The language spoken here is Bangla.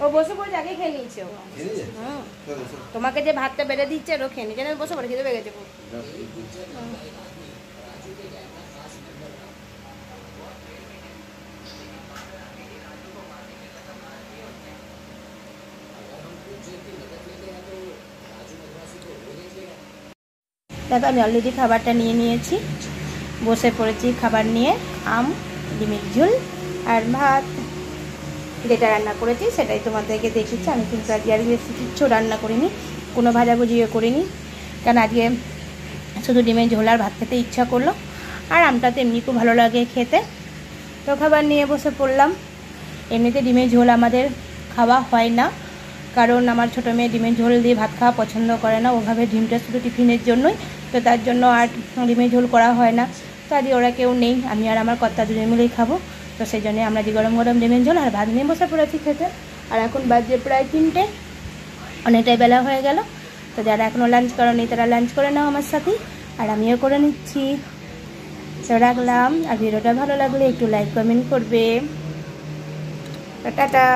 ও বসে পড়ে আগে খেয়ে নিয়েছে ও। তোমাকে যে ভাতটা বেড়ে দিচ্ছে ও খেয়ে নিচ্ছে, বসে পড়ে খেতে পেয়ে গেছে। দেখো আমি অলরেডি খাবারটা নিয়ে নিয়েছি, বসে পড়েছি খাবার নিয়ে। আম, ডিমের ঝোল আর ভাত, যেটা রান্না করেছি সেটাই তোমাদেরকে দেখেছি। আমি কিন্তু আজকে আর বেশি কিচ্ছু রান্না করিনি, কোনো ভাজাভুজিও করিনি, কারণ আজকে শুধু ডিমের ঝোল আর ভাত খেতে ইচ্ছা করলো। আর আমটা তো এমনি খুব ভালো লাগে খেতে, তো খাবার নিয়ে বসে পড়লাম। এমনিতে ডিমের ঝোল আমাদের খাওয়া হয় না, কারণ আমার ছোটো মেয়ে ডিমের ঝোল দিয়ে ভাত খাওয়া পছন্দ করে না, ওভাবে ডিমটা শুধু টিফিনের জন্যই, তো তার জন্য আর ডিমের ঝোল করা হয় না। তো আজকে ওরা কেউ নেই, আমি আর আমার কর্তা দুজনে মিলেই খাবো, তো সেই জন্যে আমরা যে গরম গরম ডিমের ঝোল আর ভাত নিয়ে বসে পড়েছি খেতে। আর এখন বাজে প্রায় 3টে, অনেকটাই বেলা হয়ে গেল। তো যারা এখনও লাঞ্চ করেনি তারা লাঞ্চ করে নাও আমার সাথে, আর আমিও করে নিচ্ছি। তো রাখলাম, আর ভিডিওটা ভালো লাগলে একটু লাইক কমেন্ট করবে। টাটা।